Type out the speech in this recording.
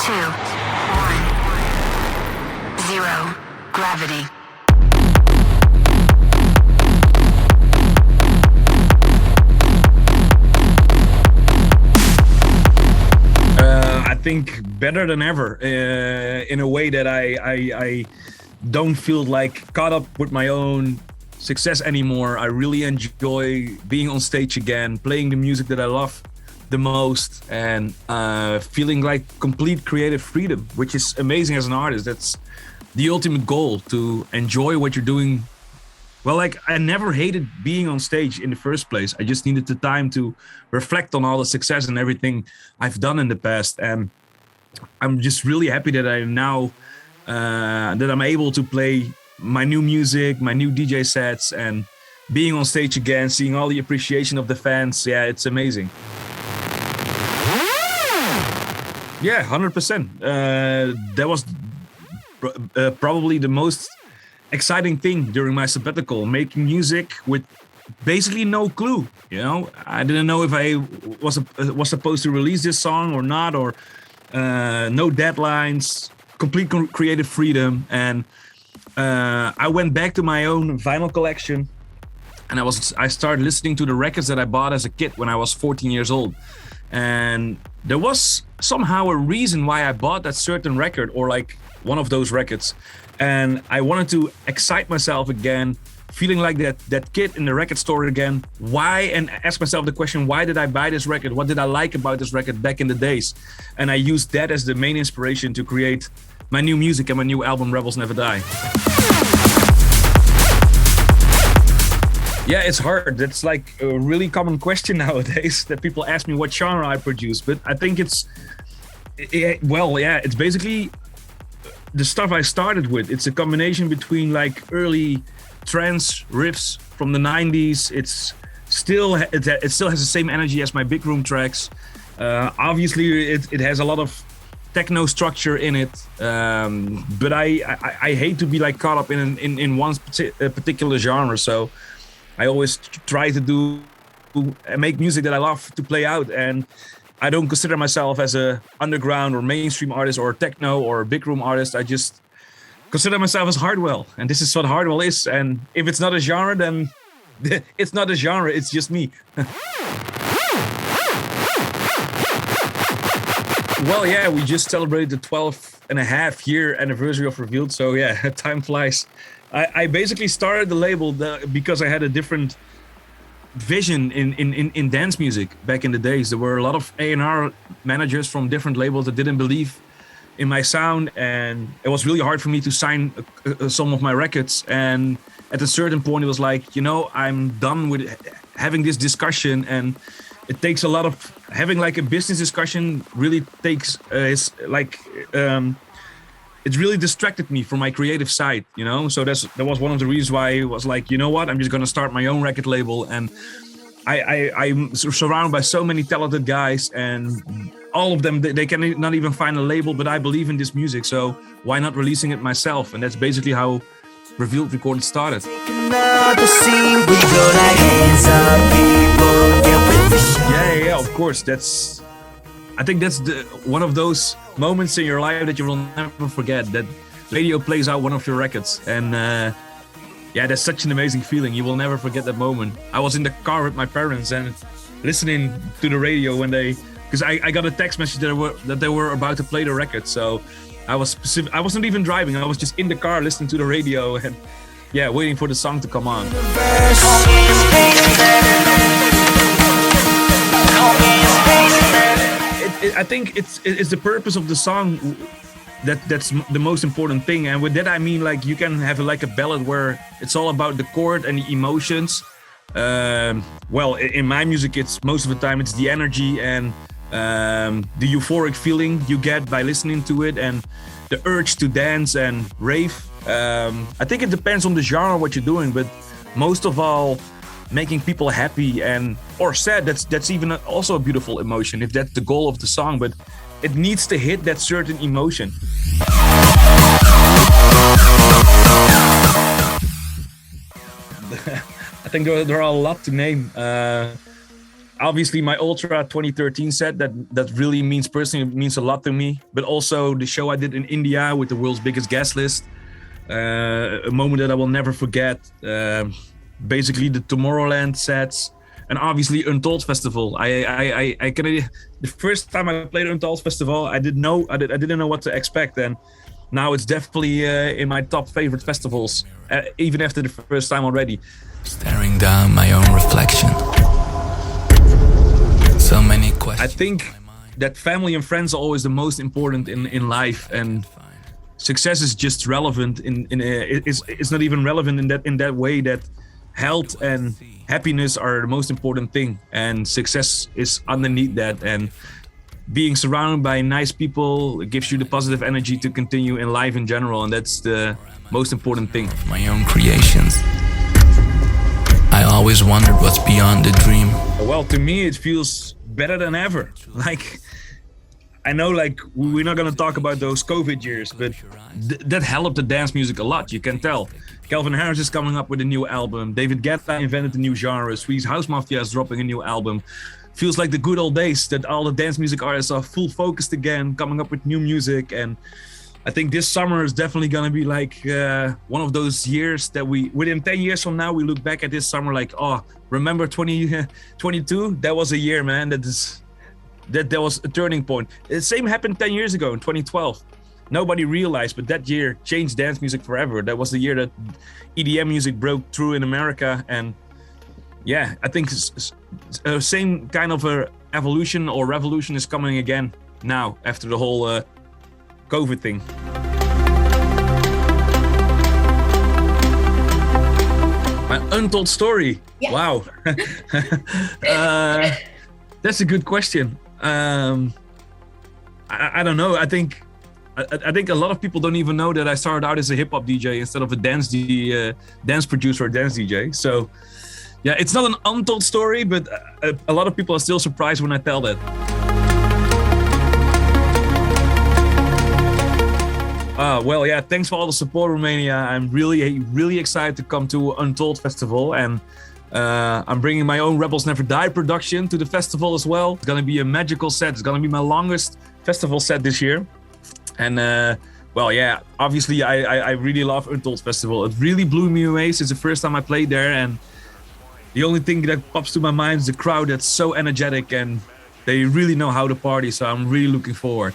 two, one, zero, gravity. I think better than ever, in a way that I don't feel like caught up with my own success anymore. I really enjoy being on stage again, playing the music that I love the most, and feeling like complete creative freedom, which is amazing as an artist. That's the ultimate goal, to enjoy what you're doing. Well, like, I never hated being on stage in the first place. I just needed the time to reflect on all the success and everything I've done in the past. And I'm just really happy that I'm now that I'm able to play my new music, my new DJ sets, and being on stage again, seeing all the appreciation of the fans. Yeah, it's amazing. Yeah, 100%. That was probably the most exciting thing during my sabbatical, making music with basically no clue. You know, I didn't know if I was supposed to release this song or not, or no deadlines, complete creative freedom. And I went back to my own vinyl collection, and I started listening to the records that I bought as a kid when I was 14 years old. And there was somehow a reason why I bought that certain record, or like one of those records. And I wanted to excite myself again, feeling like that kid in the record store again. Why? And ask myself the question, why did I buy this record? What did I like about this record back in the days? And I used that as the main inspiration to create my new music and my new album, Rebels Never Die. Yeah, it's hard. That's like a really common question nowadays, that people ask me what genre I produce. But I think it's basically the stuff I started with. It's a combination between like early trance riffs from the 90s. It still has the same energy as my big room tracks. Obviously, it has a lot of techno structure in it. But I hate to be like caught up in one particular genre. So I always try to make music that I love to play out. And I don't consider myself as a underground or mainstream artist or techno or big room artist. I just consider myself as Hardwell, and this is what Hardwell is. And if it's not a genre, then it's not a genre. It's just me. Well, yeah, we just celebrated the 12-and-a-half-year anniversary of Revealed. So yeah, time flies. I basically started the label because I had a different vision in dance music back in the days. There were a lot of A&R managers from different labels that didn't believe in my sound, and it was really hard for me to sign some of my records. And at a certain point, it was like, you know, I'm done with having this discussion, and it takes a lot of having like a business discussion. Really takes it really distracted me from my creative side, you know? So that was one of the reasons why it was like, you know what, I'm just gonna start my own record label. And I'm surrounded by so many talented guys, and all of them, they can not even find a label, but I believe in this music, so why not releasing it myself? And that's basically how Revealed Recorded started. Yeah, of course. I think that's one of those moments in your life that you will never forget, that radio plays out one of your records. And yeah, that's such an amazing feeling. You will never forget that moment. I was in the car with my parents and listening to the radio when because I got a text message that they were about to play the record. So I wasn't even driving. I was just in the car listening to the radio and yeah, waiting for the song to come on. I think it's the purpose of the song that's the most important thing. And with that, I mean, like, you can have like a ballad where it's all about the chord and the emotions. Well, in my music, it's most of the time it's the energy and the euphoric feeling you get by listening to it, and the urge to dance and rave. I think it depends on the genre what you're doing, but most of all, making people happy or sad, that's even also a beautiful emotion if that's the goal of the song, but it needs to hit that certain emotion. I think there are a lot to name. obviously my Ultra 2013 set that really means personally, it means a lot to me. But also the show I did in India with the world's biggest guest list, a moment that I will never forget. Basically the Tomorrowland sets, and obviously Untold Festival. I can, the first time I played Untold Festival, I didn't know what to expect, and now it's definitely in my top favorite festivals, even after the first time already. Staring down my own reflection. So many questions. I think that family and friends are always the most important in life, and success is just relevant it's not even relevant in that way that health and happiness are the most important thing, and success is underneath that, and being surrounded by nice people gives you the positive energy to continue in life in general, and that's the most important thing. My own creations. I always wondered what's beyond the dream. Well, to me it feels better than ever. Like, I know, like, we're not gonna talk about those COVID years, but that helped the dance music a lot, you can tell. Calvin Harris is coming up with a new album. David Guetta invented a new genre. Swedish House Mafia is dropping a new album. Feels like the good old days that all the dance music artists are full focused again, coming up with new music. And I think this summer is definitely gonna be like one of those years that within 10 years from now, we look back at this summer like, oh, remember 2022? That was a year, man. That was a turning point. The same happened 10 years ago in 2012. Nobody realized, but that year changed dance music forever. That was the year that EDM music broke through in America. And yeah, I think same kind of a evolution or revolution is coming again now after the whole COVID thing. My untold story. Yeah. Wow. That's a good question. I don't know. I think a lot of people don't even know that I started out as a hip hop DJ instead of a dance producer or dance DJ. So yeah, it's not an untold story, but a lot of people are still surprised when I tell that. Well, yeah, thanks for all the support, Romania. I'm really excited to come to Untold Festival, and I'm bringing my own Rebels Never Die production to the festival as well. It's gonna be a magical set. It's gonna be my longest festival set this year. And well, yeah, obviously I really love Untold Festival. It really blew me away since the first time I played there. And the only thing that pops to my mind is the crowd that's so energetic, and they really know how to party. So I'm really looking forward.